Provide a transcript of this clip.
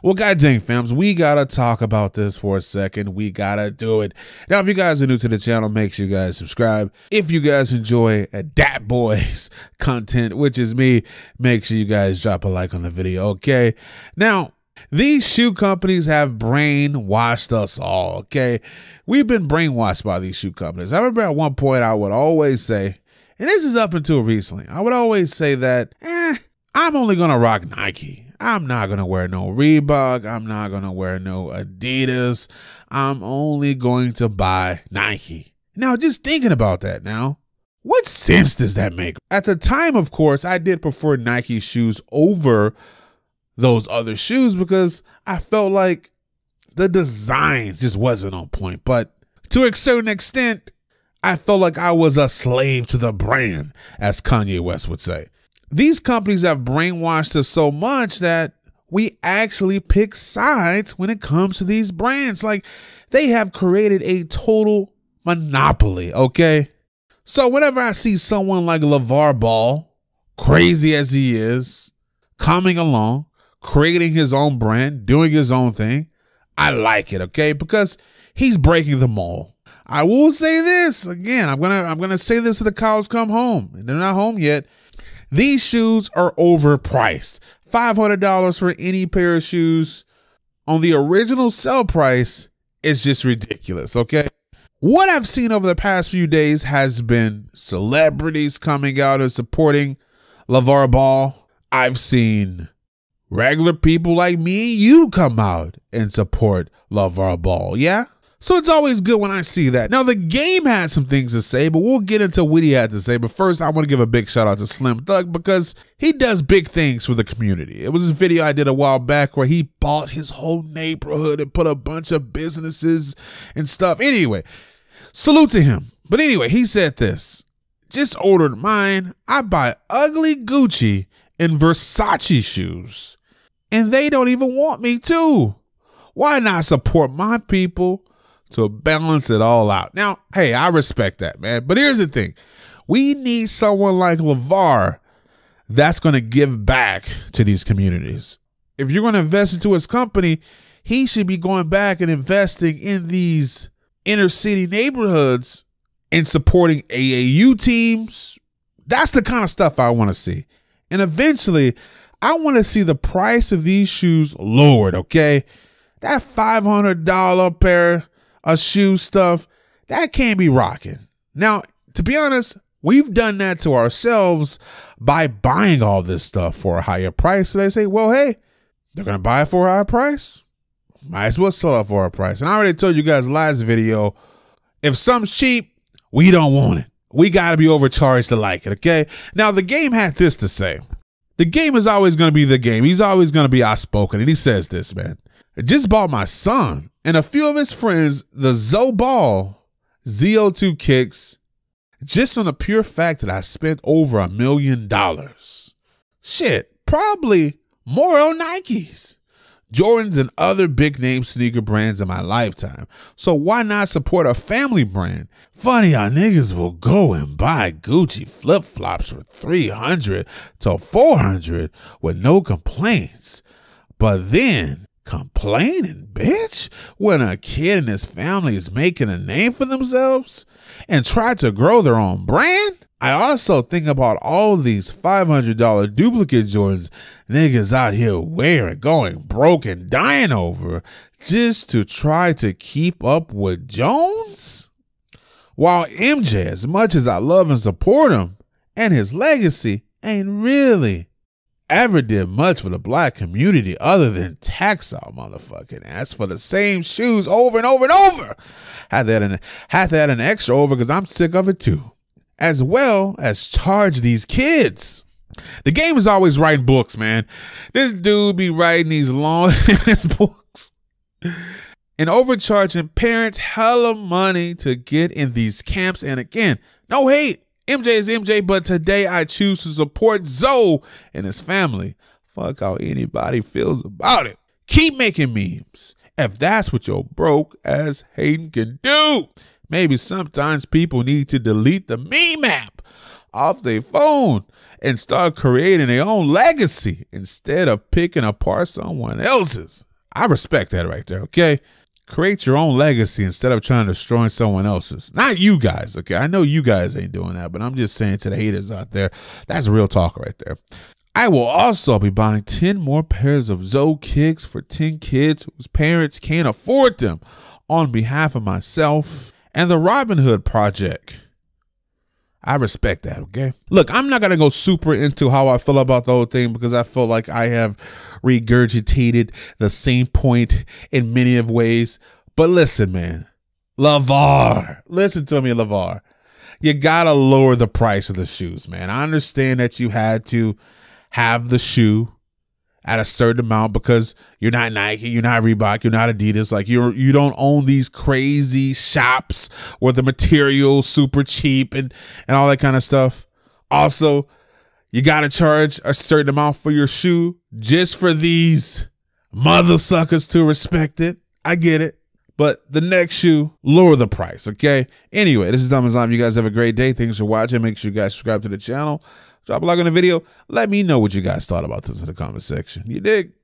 Well, god dang, fams, we gotta talk about this for a second. We gotta do it. Now, if you guys are new to the channel, make sure you guys subscribe. If you guys enjoy Dat Boys content, which is me, make sure you guys drop a like on the video, okay? Now, these shoe companies have brainwashed us all, okay? We've been brainwashed by these shoe companies. I remember at one point I would always say, and this is up until recently, I would always say that, I'm only gonna rock Nike. I'm not gonna wear no Reebok. I'm not gonna wear no Adidas. I'm only going to buy Nike. Now, just thinking about that now, what sense does that make? At the time, of course, I did prefer Nike shoes over those other shoes because I felt like the design just wasn't on point. But to a certain extent, I felt like I was a slave to the brand, as Kanye West would say. These companies have brainwashed us so much that we actually pick sides when it comes to these brands. Like, they have created a total monopoly, okay? So whenever I see someone like Lavar Ball, crazy as he is, coming along, creating his own brand, doing his own thing, I like it, okay? Because he's breaking the mold. I will say this again. I'm gonna say this to the cows come home, and they're not home yet. These shoes are overpriced. $500 for any pair of shoes on the original sell price is just ridiculous, okay? What I've seen over the past few days has been celebrities coming out and supporting Lavar Ball. I've seen regular people like me and you come out and support Lavar Ball, yeah? So it's always good when I see that. Now, the game had some things to say, but we'll get into what he had to say. But first, I want to give a big shout out to Slim Thug because he does big things for the community. It was this video I did a while back where he bought his whole neighborhood and put a bunch of businesses and stuff. Anyway, salute to him. But anyway, he said this. Just ordered mine. I buy ugly Gucci and Versace shoes, and they don't even want me to. Why not support my people to balance it all out? Now, hey, I respect that, man. But here's the thing. We need someone like Lavar that's going to give back to these communities. If you're going to invest into his company, he should be going back and investing in these inner city neighborhoods and supporting AAU teams. That's the kind of stuff I want to see. And eventually, I want to see the price of these shoes lowered, okay? That $500 pair of shoe stuff, that can't be rocking. Now, to be honest, we've done that to ourselves by buying all this stuff for a higher price. So they say, well, hey, they're going to buy it for a higher price. Might as well sell it for a price. And I already told you guys last video, if something's cheap, we don't want it. We got to be overcharged to like it, okay? Now, the game had this to say. The game is always going to be the game. He's always going to be outspoken. And he says this, man. I just bought my son and a few of his friends the Zoball ZO2 kicks just on the pure fact that I spent over $1 million. Shit, probably more on Nikes, Jordans, and other big name sneaker brands in my lifetime. So why not support a family brand? Funny how niggas will go and buy Gucci flip-flops for $300 to $400 with no complaints. But then complaining, bitch, when a kid and his family is making a name for themselves and try to grow their own brand? I also think about all these $500 duplicate Jordans niggas out here wearing, going broke and dying over just to try to keep up with Jones? While MJ, as much as I love and support him and his legacy, ain't really ever did much for the black community other than tax our motherfucking ass for the same shoes over and over and over. Had to add an extra over because I'm sick of it too. As well as charge these kids. The game is always writing books, man. This dude be writing these long ass books and overcharging parents hella money to get in these camps. And again, no hate. MJ is MJ, but today I choose to support Zoe and his family. Fuck how anybody feels about it. Keep making memes if that's what your broke ass hating can do. Maybe sometimes people need to delete the meme app off their phone and start creating their own legacy instead of picking apart someone else's. I respect that right there, okay? Create your own legacy instead of trying to destroy someone else's. Not you guys, okay? I know you guys ain't doing that, but I'm just saying to the haters out there, that's real talk right there. I will also be buying 10 more pairs of Zoe kicks for 10 kids whose parents can't afford them on behalf of myself and the Robin Hood Project. I respect that, okay? Look, I'm not going to go super into how I feel about the whole thing because I feel like I have regurgitated the same point in many of ways. But listen, man, Lavar, listen to me, Lavar. You got to lower the price of the shoes, man. I understand that you had to have the shoe at a certain amount because you're not Nike, you're not Reebok, you're not Adidas. Like you don't own these crazy shops where the material's super cheap and all that kind of stuff. Also, you got to charge a certain amount for your shoe just for these mother suckers to respect it. I get it. But the next shoe, lower the price, okay? Anyway, this is DomisLive. You guys have a great day. Thanks for watching. Make sure you guys subscribe to the channel. Drop a like on the video. Let me know what you guys thought about this in the comment section. You dig?